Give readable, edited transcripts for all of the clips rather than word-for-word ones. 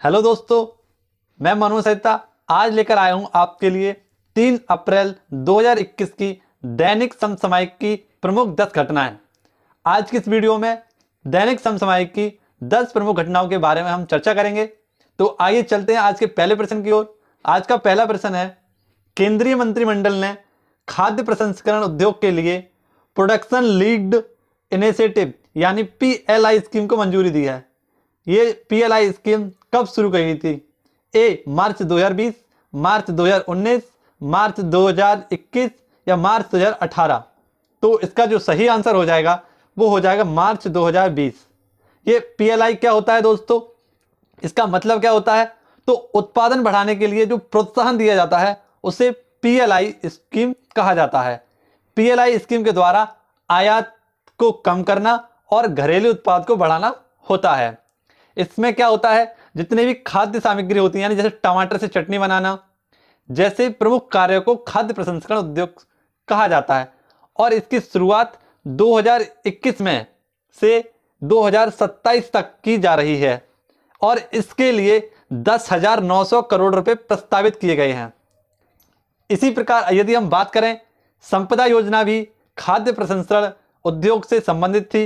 Hello दोस्तों, मैं मनोज सहिता आज लेकर आया हूं आपके लिए 3 अप्रैल 2021 की दैनिक समसामयिक की प्रमुख 10 घटनाएं। आज की इस वीडियो में दैनिक समसामयिक की 10 प्रमुख घटनाओं के बारे में हम चर्चा करेंगे। तो आइए चलते हैं आज के पहले प्रश्न की ओर। आज का पहला प्रश्न है, केंद्रीय मंत्रिमंडल ने खाद्य प्रसंस्करण उद्योग के लिए प्रोडक्शन लीड इनिशिएटिव यानी PLI स्कीम को मंजूरी दी है। ये PLI स्कीम कब शुरू की गई थी? ए मार्च 2020, मार्च 2019, मार्च 2021 या मार्च 2018? तो इसका जो सही आंसर हो जाएगा वो हो जाएगा मार्च 2020। ये PLI क्या होता है दोस्तों? इसका मतलब क्या होता है? तो उत्पादन बढ़ाने के लिए जो प्रोत्साहन दिया जाता है उसे PLI स्कीम कहा जाता है। PLI स्कीम के द्वारा आयात को कम करना और घरेलू उत्पाद को बढ़ाना होता है। इसमें क्या होता है, जितने भी खाद्य सामग्री होती है यानी जैसे टमाटर से चटनी बनाना जैसे प्रमुख कार्यों को खाद्य प्रसंस्करण उद्योग कहा जाता है। और इसकी शुरुआत 2021 में से 2027 तक की जा रही है और इसके लिए 10,900 करोड़ रुपए प्रस्तावित किए गए हैं। इसी प्रकार यदि हम बात करें, संपदा योजना भी खाद्य प्रसंस्करण उद्योग से संबंधित थी।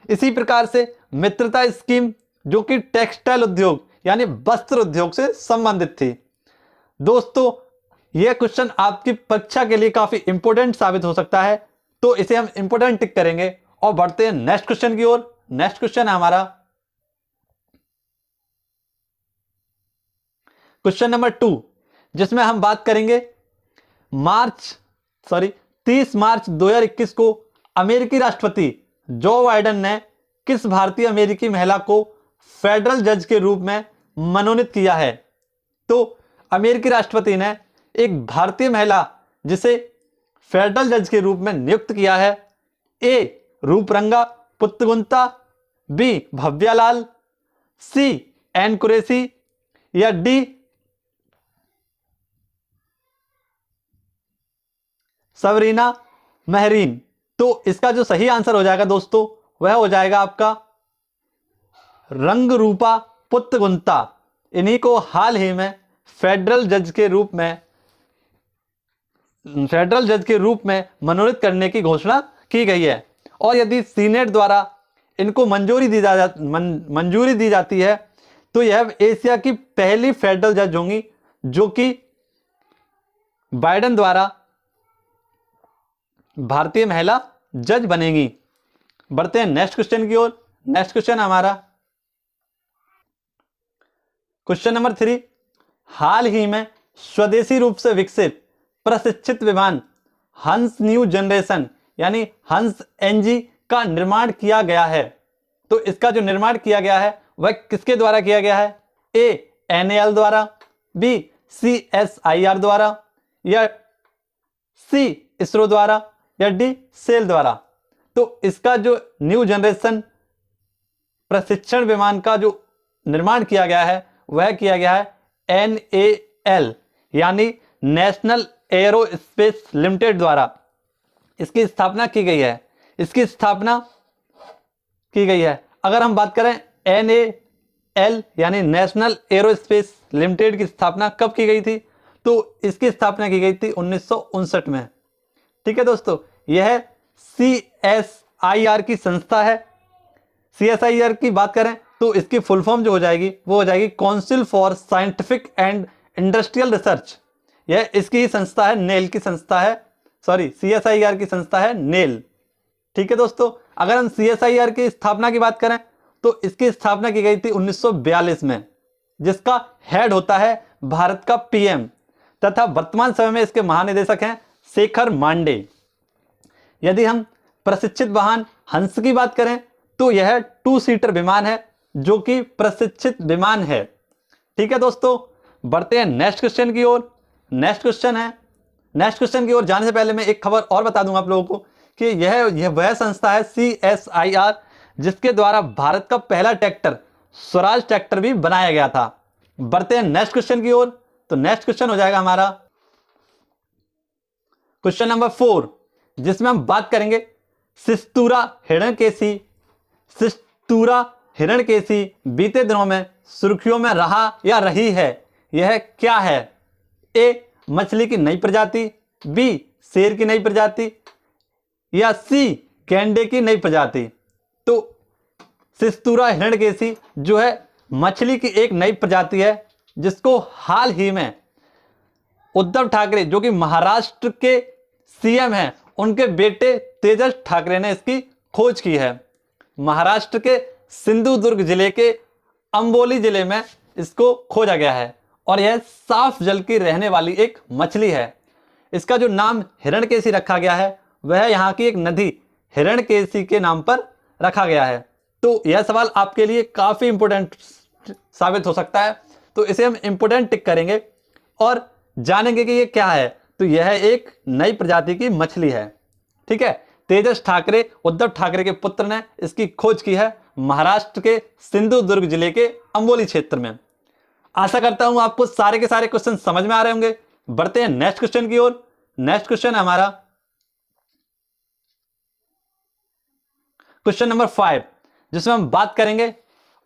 इसी प्रकार से मित्रता स्कीम जो कि टेक्सटाइल उद्योग यानी वस्त्र उद्योग से संबंधित थी। दोस्तों, यह क्वेश्चन आपकी परीक्षा के लिए काफी इंपॉर्टेंट साबित हो सकता है, तो इसे हम इंपॉर्टेंट टिक करेंगे और बढ़ते हैं नेक्स्ट क्वेश्चन की ओर। नेक्स्ट क्वेश्चन है हमारा क्वेश्चन नंबर 2, जिसमें हम बात करेंगे 30 मार्च 2021 को अमेरिकी राष्ट्रपति जो बाइडेन ने किस भारतीय अमेरिकी महिला को फेडरल जज के रूप में मनोनीत किया है? तो अमेरिकी राष्ट्रपति ने एक भारतीय महिला जिसे फेडरल जज के रूप में नियुक्त किया है। ए रूपरंगा पुत्तगुंता, बी भव्यालाल, सी एन कुरैशी या डी सबरीना महरीन? तो इसका जो सही आंसर हो जाएगा दोस्तों वह हो जाएगा आपका रंगरूपा पुत्तगुंता। इन्हीं को हाल ही में फेडरल जज के रूप में मनोनीत करने की घोषणा की गई है। और यदि सीनेट द्वारा इनको मंजूरी दी जाती है तो यह एशिया की पहली फेडरल जज होंगी जो कि बाइडेन द्वारा भारतीय महिला जज बनेगी। बढ़ते हैं नेक्स्ट क्वेश्चन की ओर। नेक्स्ट क्वेश्चन हमारा क्वेश्चन नंबर 3, हाल ही में स्वदेशी रूप से विकसित प्रशिक्षित विमान हंस न्यू जनरेशन यानी हंस NG का निर्माण किया गया है। तो इसका जो निर्माण किया गया है वह किसके द्वारा किया गया है? ए NAL द्वारा, बी CSIR द्वारा या सी इसरो द्वारा या डी सेल द्वारा? तो इसका जो न्यू जनरेशन प्रशिक्षण विमान का जो निर्माण किया गया है वह किया गया है NAL यानी नेशनल एरोस्पेस लिमिटेड द्वारा इसकी स्थापना की गई है। अगर हम बात करें NAL यानी नेशनल एरोस्पेस लिमिटेड की स्थापना कब की गई थी? तो इसकी स्थापना की गई थी 1959 में। ठीक है दोस्तों, यह CSIR की संस्था है। CSIR की बात करें तो इसकी फुल फॉर्म जो हो जाएगी वो हो जाएगी council for scientific and industrial research. यह इसकी ही संस्था है, नेल की संस्था है, CSIR की संस्था है नेल। ठीक है दोस्तों, अगर हम CSIR की स्थापना की बात करें तो इसकी स्थापना की गई थी 1942 में, जिसका हेड होता है भारत का PM तथा वर्तमान समय में इसके महानिदेशक हैं शेखर मांडे। यदि हम प्रशिक्षित वाहन हंस की बात करें तो यह 2 सीटर विमान है जो कि प्रशिक्षित विमान है। ठीक है दोस्तों, बढ़ते हैं नेक्स्ट क्वेश्चन की ओर। नेक्स्ट क्वेश्चन की ओर जाने से पहले मैं एक खबर और बता दूंगा आप लोगों को कि यह वह संस्था है CSIR जिसके द्वारा भारत का पहला ट्रैक्टर स्वराज ट्रैक्टर भी बनाया गया था। बढ़ते हैं नेक्स्ट क्वेश्चन की ओर। तो नेक्स्ट क्वेश्चन हो जाएगा हमारा क्वेश्चन नंबर 4, जिसमें हम बात करेंगे सिस्तूरा हिरण्यकेशी बीते दिनों में सुर्खियों में रहा या रही है, यह क्या है? ए, मछली की नई प्रजाति, बी, शेर की नई प्रजाति, या सी, गैंडे की नई प्रजाति। तो सिस्तूरा हिरण्यकेशी जो है मछली की एक नई प्रजाति है, जिसको हाल ही में उद्धव ठाकरे जो कि महाराष्ट्र के सीएम हैं, उनके बेटे तेजस ठाकरे ने इसकी खोज की है। महाराष्ट्र के सिंधुदुर्ग जिले के अंबोली जिले में इसको खोजा गया है और यह साफ जल की रहने वाली एक मछली है। इसका जो नाम हिरण्यकेशी रखा गया है वह यहाँ की एक नदी हिरण्यकेशी के नाम पर रखा गया है। तो यह सवाल आपके लिए काफी इंपोर्टेंट साबित हो सकता है, तो इसे हम इंपोर्टेंट टिक करेंगे और जानेंगे कि ये क्या है। तो यह एक नई प्रजाति की मछली है। ठीक है, तेजस ठाकरे, उद्धव ठाकरे के पुत्र ने इसकी खोज की है महाराष्ट्र के सिंधुदुर्ग जिले के अंबोली क्षेत्र में। आशा करता हूं आपको सारे के सारे क्वेश्चन समझ में आ रहे होंगे। बढ़ते हैं नेक्स्ट क्वेश्चन की ओर। नेक्स्ट क्वेश्चन है हमारा क्वेश्चन नंबर 5, जिसमें हम बात करेंगे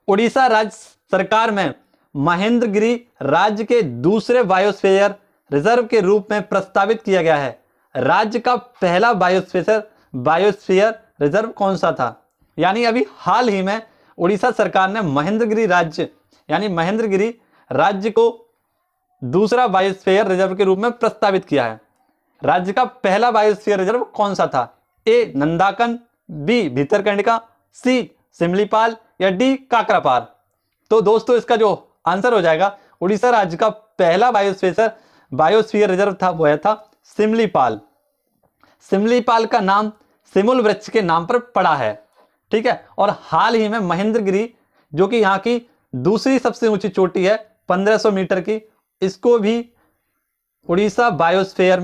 उड़ीसा राज्य सरकार में महेंद्रगिरी राज्य के दूसरे बायोस्फीयर रिजर्व के रूप में प्रस्तावित किया गया है। राज्य का पहला बायोस्फीयर रिजर्व कौन सा था? यानी अभी हाल ही में उड़ीसा सरकार ने महेंद्रगिरी राज्य को दूसरा बायोस्फीयर रिजर्व के रूप में प्रस्तावित किया है। राज्य का पहला बायोस्फीयर रिजर्व कौन सा था? ए, नंदाकन, बी, भितरकनिका, सी, सिमलीपाल, या डी, काकरापार। तो दोस्तों इसका जो आंसर हो जाएगा, उड़ीसा राज्य का पहला बायोस्फीयर रिजर्व था वह था सिमलीपाल। सिमलीपाल का नाम सिमुल वृक्ष के नाम पर पड़ा है। ठीक है, और हाल ही में महेंद्रगिरी जो कि यहाँ की दूसरी सबसे ऊंची चोटी है 1500 मीटर की, इसको भी उड़ीसा बायोस्फीयर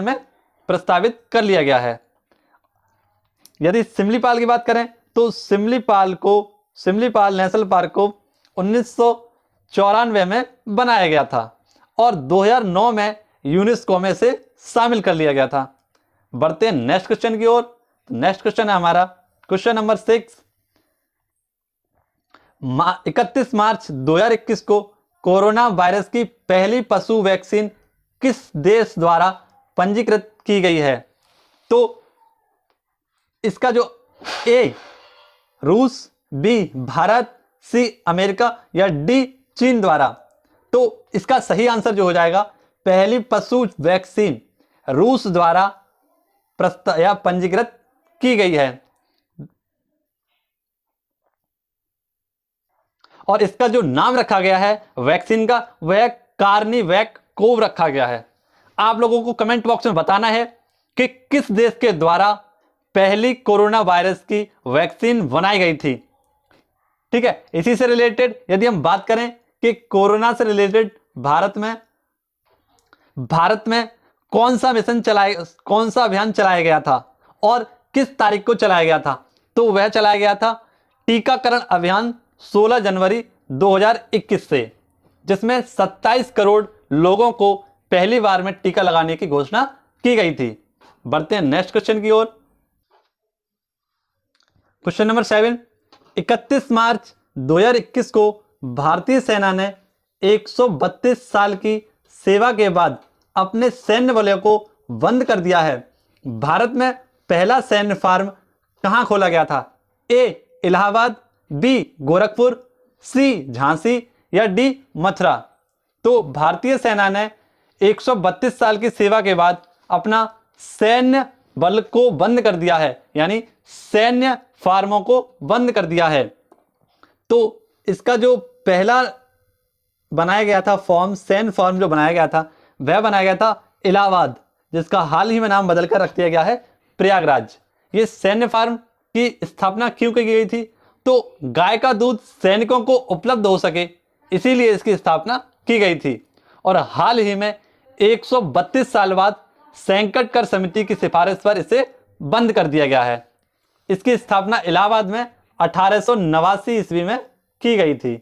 में प्रस्तावित कर लिया गया है। यदि सिमलीपाल की बात करें तो सिमलीपाल नेशनल पार्क को 1994 में बनाया गया था और 2009 में यूनेस्को में से शामिल कर लिया गया था। बढ़ते हैं नेक्स्ट क्वेश्चन की ओर। नेक्स्ट क्वेश्चन है हमारा क्वेश्चन नंबर 6। 31 मार्च 2021 को कोरोना वायरस की पहली पशु वैक्सीन किस देश द्वारा पंजीकृत की गई है? तो इसका जो ए, रूस, बी, भारत, सी, अमेरिका, या डी, चीन द्वारा। तो इसका सही आंसर जो हो जाएगा, पहली पशु वैक्सीन रूस द्वारा पंजीकृत की गई है और इसका जो नाम रखा गया है वैक्सीन का वह कार्निवैक कोव रखा गया है। आप लोगों को कमेंट बॉक्स में बताना है कि किस देश के द्वारा पहली कोरोना वायरस की वैक्सीन बनाई गई थी। ठीक है, इसी से रिलेटेड यदि हम बात करें कि कोरोना से रिलेटेड भारत में कौन सा अभियान चलाया गया था और किस तारीख को चलाया गया था, तो वह चलाया गया था टीकाकरण अभियान 16 जनवरी 2021 से, जिसमें 27 करोड़ लोगों को पहली बार में टीका लगाने की घोषणा की गई थी। बढ़ते हैं नेक्स्ट क्वेश्चन की ओर। Question number 7। 31 मार्च 2021 को भारतीय सेना ने 132 साल की सेवा के बाद अपने सैन्य बलों को बंद कर दिया है। भारत में पहला सैन्य फार्म कहां खोला गया था? ए, इलाहाबाद, बी, गोरखपुर, सी, झांसी, या डी, मथुरा। तो भारतीय सेना ने 132 साल की सेवा के बाद अपना सैन्य बल को बंद कर दिया है, यानी सैन्य फार्मों को बंद कर दिया है। तो इसका जो पहला बनाया गया था सैन्य फार्म जो बनाया गया था वह बनाया गया था इलाहाबाद, जिसका हाल ही में नाम बदलकर रख दिया गया है प्रयागराज। ये सैन्य फार्म की स्थापना क्यों की गई थी? तो गाय का दूध सैनिकों को उपलब्ध हो सके, इसीलिए इसकी स्थापना की गई थी। और हाल ही में 132 साल बाद संकट कर समिति की सिफारिश पर इसे बंद कर दिया गया है। इसकी स्थापना इलाहाबाद में 1889 ईस्वी में की गई थी।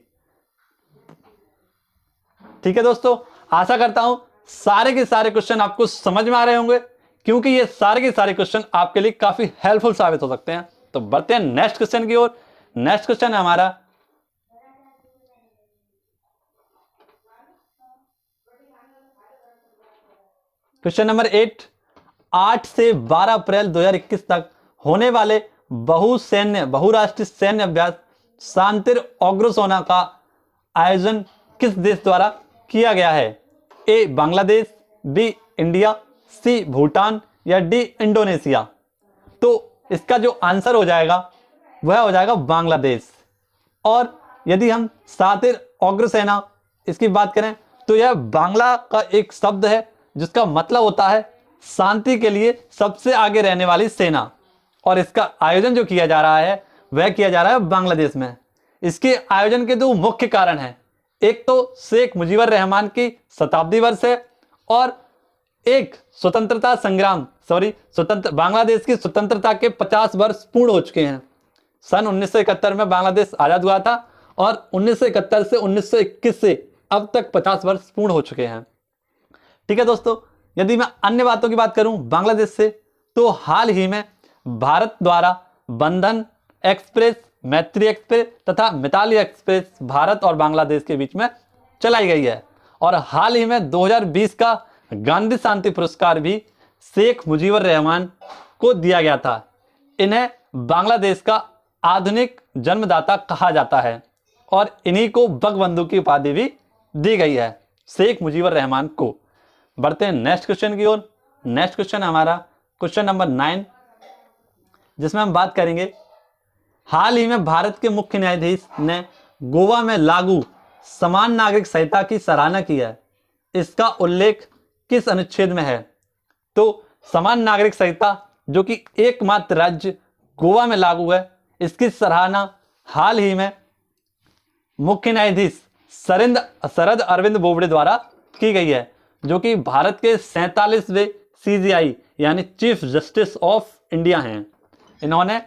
ठीक है दोस्तों, आशा करता हूं सारे के सारे क्वेश्चन आपको समझ में आ रहे होंगे क्योंकि ये सारे के सारे क्वेश्चन आपके लिए काफी हेल्पफुल साबित हो सकते हैं। तो बढ़ते हैं नेक्स्ट क्वेश्चन की ओर। नेक्स्ट क्वेश्चन है हमारा क्वेश्चन नंबर 8। 8 से 12 अप्रैल 2021 तक होने वाले बहुराष्ट्रीय सैन्य अभ्यास शांतिर अग्रसेना का आयोजन किस देश द्वारा किया गया है? ए बांग्लादेश, बी इंडिया, सी भूटान या डी इंडोनेशिया। तो इसका जो आंसर हो जाएगा वह हो जाएगा बांग्लादेश। और यदि हम शातिर अग्रसेना इसकी बात करें तो यह बांग्ला का एक शब्द है जिसका मतलब होता है शांति के लिए सबसे आगे रहने वाली सेना। और इसका आयोजन जो किया जा रहा है वह किया जा रहा है बांग्लादेश में। इसके आयोजन के दो मुख्य कारण हैं। एक तो शेख मुजीबुर रहमान की शताब्दी वर्ष है और एक बांग्लादेश की स्वतंत्रता के 50 वर्ष पूर्ण हो चुके हैं। सन 1971 में बांग्लादेश आजाद हुआ था और 1971 से 1921 से अब तक 50 वर्ष पूर्ण हो चुके हैं। ठीक है दोस्तों, यदि मैं अन्य बातों की बात करूं बांग्लादेश से, तो हाल ही में भारत द्वारा बंधन एक्सप्रेस, मैत्री एक्सप्रेस तथा मिताली एक्सप्रेस भारत और बांग्लादेश के बीच में चलाई गई है। और हाल ही में 2020 का गांधी शांति पुरस्कार भी शेख मुजीबुर रहमान को दिया गया था। इन्हें बांग्लादेश का आधुनिक जन्मदाता कहा जाता है और इन्हीं को बंगबंधु की उपाधि भी दी गई है, शेख मुजीबुर रहमान को। बढ़ते हैं नेक्स्ट क्वेश्चन की ओर। नेक्स्ट क्वेश्चन हमारा क्वेश्चन नंबर 9, जिसमें हम बात करेंगे हाल ही में भारत के मुख्य न्यायाधीश ने गोवा में लागू समान नागरिक संहिता की सराहना की है। इसका उल्लेख किस अनुच्छेद में है? तो समान नागरिक संहिता जो कि एकमात्र राज्य गोवा में लागू है, इसकी सराहना हाल ही में मुख्य न्यायाधीश शरद अरविंद बोबडे द्वारा की गई है, जो कि भारत के 47वें CJI यानी चीफ जस्टिस ऑफ इंडिया हैं। इन्होंने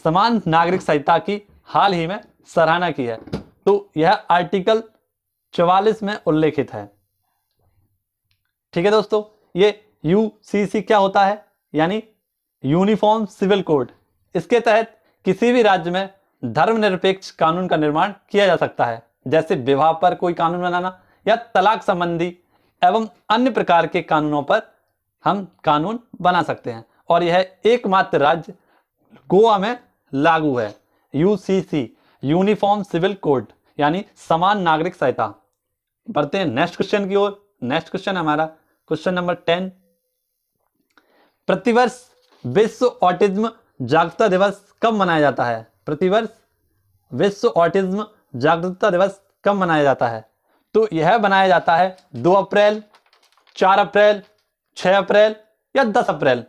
समान नागरिक संहिता की हाल ही में सराहना की है। तो यह आर्टिकल 44 में उल्लेखित है। ठीक है दोस्तों, ये UCC क्या होता है? यानी यूनिफॉर्म सिविल कोड। इसके तहत किसी भी राज्य में धर्मनिरपेक्ष कानून का निर्माण किया जा सकता है, जैसे विवाह पर कोई कानून बनाना या तलाक संबंधी एवं अन्य प्रकार के कानूनों पर हम कानून बना सकते हैं। और यह एकमात्र राज्य गोवा में लागू है, UCC यूनिफॉर्म सिविल कोड यानी समान नागरिक संहिता। बढ़ते हैं नेक्स्ट क्वेश्चन की ओर। नेक्स्ट क्वेश्चन हमारा क्वेश्चन नंबर 10। प्रतिवर्ष विश्व ऑटिज्म जागरूकता दिवस कब मनाया जाता है? प्रतिवर्ष विश्व ऑटिज्म जागरूकता दिवस कब मनाया जाता है? तो यह मनाया जाता है 2 अप्रैल, 4 अप्रैल, 6 अप्रैल या 10 अप्रैल।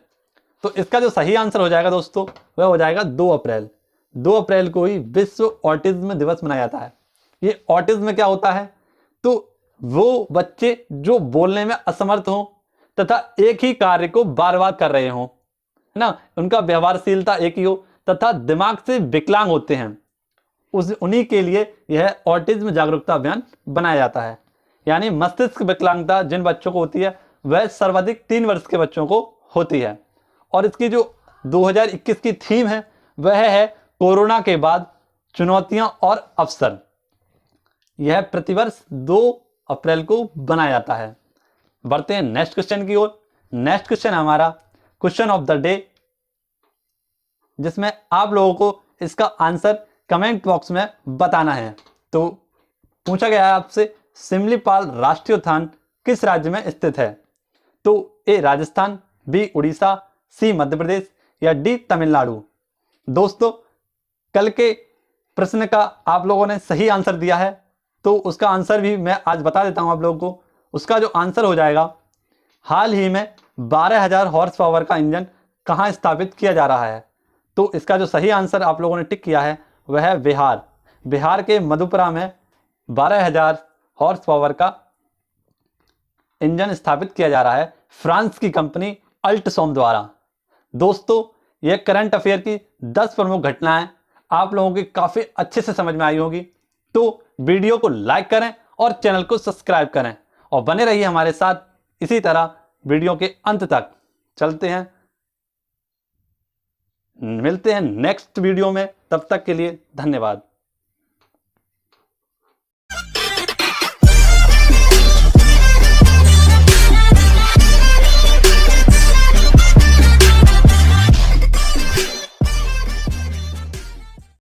तो इसका जो सही आंसर हो जाएगा दोस्तों वह हो जाएगा 2 अप्रैल। 2 अप्रैल को ही विश्व ऑटिज्म दिवस मनाया जाता है। ये ऑटिज्म क्या होता है? तो वो बच्चे जो बोलने में असमर्थ हों तथा एक ही कार्य को बार बार कर रहे हों, है ना, उनका व्यवहारशीलता एक ही हो तथा दिमाग से विकलांग होते हैं, उन्हीं के लिए यह ऑटिज्म जागरूकता अभियान बनाया जाता है। यानी मस्तिष्क विकलांगता जिन बच्चों को होती है वह सर्वाधिक 3 वर्ष के बच्चों को होती है। और इसकी जो 2021 की थीम है वह है कोरोना के बाद चुनौतियां और अवसर। यह प्रतिवर्ष 2 अप्रैल को बनाया जाता है। बढ़ते हैं नेक्स्ट क्वेश्चन की ओर। नेक्स्ट क्वेश्चन हमारा क्वेश्चन ऑफ द डे, जिसमें आप लोगों को इसका आंसर कमेंट बॉक्स में बताना है। तो पूछा गया है आपसे सिमलीपाल राष्ट्रीय उद्यान किस राज्य में स्थित है? तो ए राजस्थान, बी उड़ीसा, सी मध्य प्रदेश या डी तमिलनाडु। दोस्तों कल के प्रश्न का आप लोगों ने सही आंसर दिया है, तो उसका आंसर भी मैं आज बता देता हूं आप लोगों को। उसका जो आंसर हो जाएगा, हाल ही में 12,000 हॉर्स पावर का इंजन कहां स्थापित किया जा रहा है? तो इसका जो सही आंसर आप लोगों ने टिक किया है वह है बिहार। बिहार के मधुपुरा में 12,000 हॉर्स पावर का इंजन स्थापित किया जा रहा है फ्रांस की कंपनी अल्टसॉम द्वारा। दोस्तों यह करंट अफेयर की 10 प्रमुख घटनाएं आप लोगों की काफी अच्छे से समझ में आई होगी। तो वीडियो को लाइक करें और चैनल को सब्सक्राइब करें और बने रहिए हमारे साथ इसी तरह वीडियो के अंत तक। चलते हैं, मिलते हैं नेक्स्ट वीडियो में। तब तक के लिए धन्यवाद।